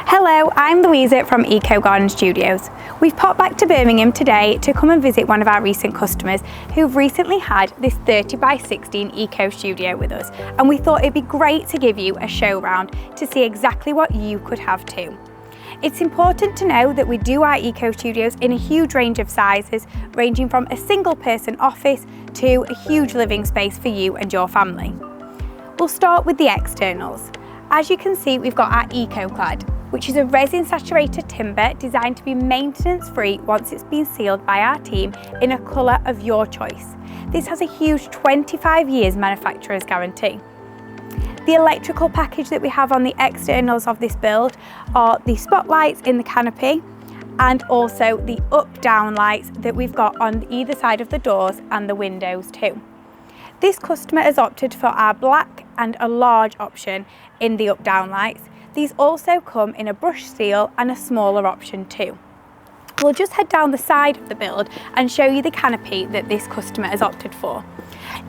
Hello, I'm Louisa from Eco Garden Studios. We've popped back to Birmingham today to come and visit one of our recent customers who've recently had this 30 by 16 Eco Studio with us, and we thought it'd be great to give you a show round to see exactly what you could have too. It's important to know that we do our Eco Studios in a huge range of sizes, ranging from a single person office to a huge living space for you and your family. We'll start with the externals. As you can see, we've got our EcoQuilt, which is a resin saturated timber designed to be maintenance free once it's been sealed by our team in a colour of your choice. This has a huge 25 years manufacturer's guarantee. The electrical package that we have on the externals of this build are the spotlights in the canopy and also the up-down lights that we've got on either side of the doors and the windows too. This customer has opted for our black and a large option in the up-down lights. These also come in a brushed steel and a smaller option too. We'll just head down the side of the build and show you the canopy that this customer has opted for.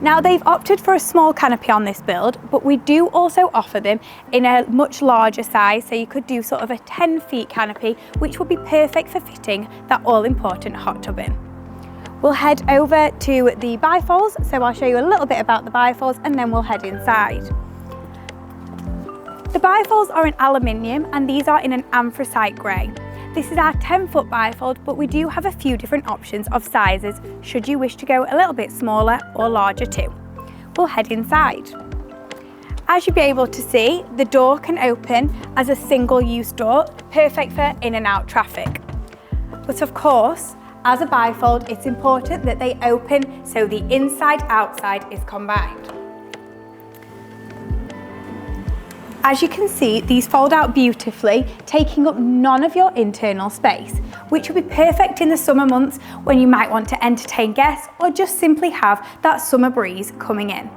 Now, they've opted for a small canopy on this build, but we do also offer them in a much larger size, so you could do sort of a 10 feet canopy, which would be perfect for fitting that all-important hot tub in. We'll head over to the bifolds, so I'll show you a little bit about the bifolds and then we'll head inside. The bifolds are in aluminium and these are in an anthracite grey. This is our 10-foot bifold, but we do have a few different options of sizes should you wish to go a little bit smaller or larger too. We'll head inside. As you'll be able to see, the door can open as a single-use door, perfect for in and out traffic. But of course, as a bifold, it's important that they open so the inside-outside is combined. As you can see, these fold out beautifully, taking up none of your internal space, which will be perfect in the summer months when you might want to entertain guests or just simply have that summer breeze coming in.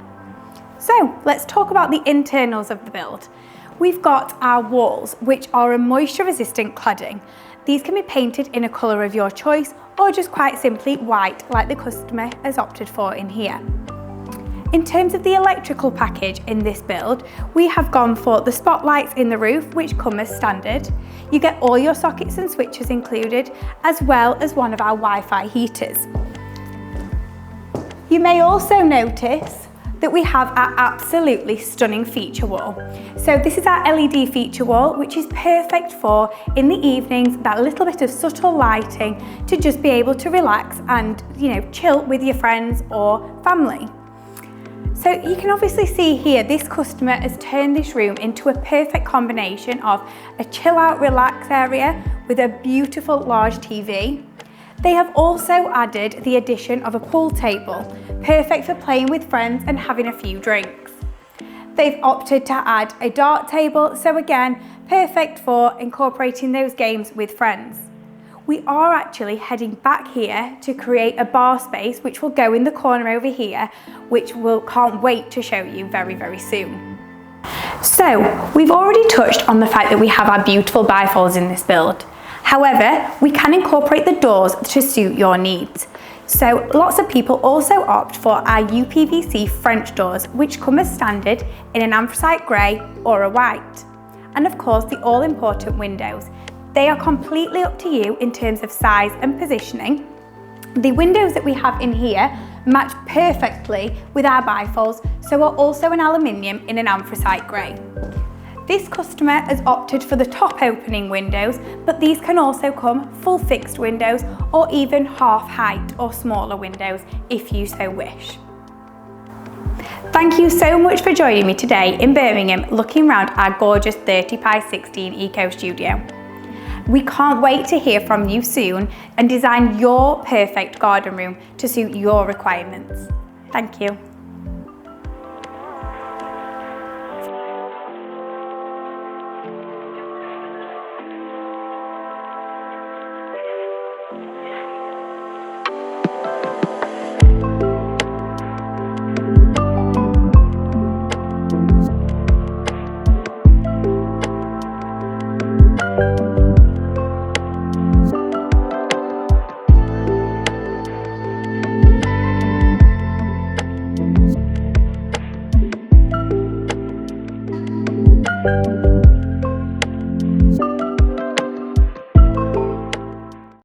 So let's talk about the internals of the build. We've got our walls, which are a moisture resistant cladding. These can be painted in a colour of your choice or just quite simply white, like the customer has opted for in here. In terms of the electrical package in this build, we have gone for the spotlights in the roof, which come as standard. You get all your sockets and switches included, as well as one of our Wi-Fi heaters. You may also notice that we have our absolutely stunning feature wall. So this is our LED feature wall, which is perfect for, in the evenings, that little bit of subtle lighting to just be able to relax and, chill with your friends or family. So you can obviously see here, this customer has turned this room into a perfect combination of a chill out, relax area with a beautiful large TV. They have also added the addition of a pool table, perfect for playing with friends and having a few drinks. They've opted to add a dart table, so again, perfect for incorporating those games with friends. We are actually heading back here to create a bar space, which will go in the corner over here, which we can't wait to show you very, very soon. So we've already touched on the fact that we have our beautiful bifolds in this build. However, we can incorporate the doors to suit your needs. So lots of people also opt for our UPVC French doors, which come as standard in an anthracite grey or a white. And of course, the all-important windows. They are completely up to you in terms of size and positioning. The windows that we have in here match perfectly with our bifolds, so are also in aluminium in an anthracite grey. This customer has opted for the top opening windows, but these can also come full fixed windows or even half height or smaller windows if you so wish. Thank you so much for joining me today in Birmingham, looking around our gorgeous 30 by 16 Eco Studio. We can't wait to hear from you soon and design your perfect garden room to suit your requirements. Thank you. Bye.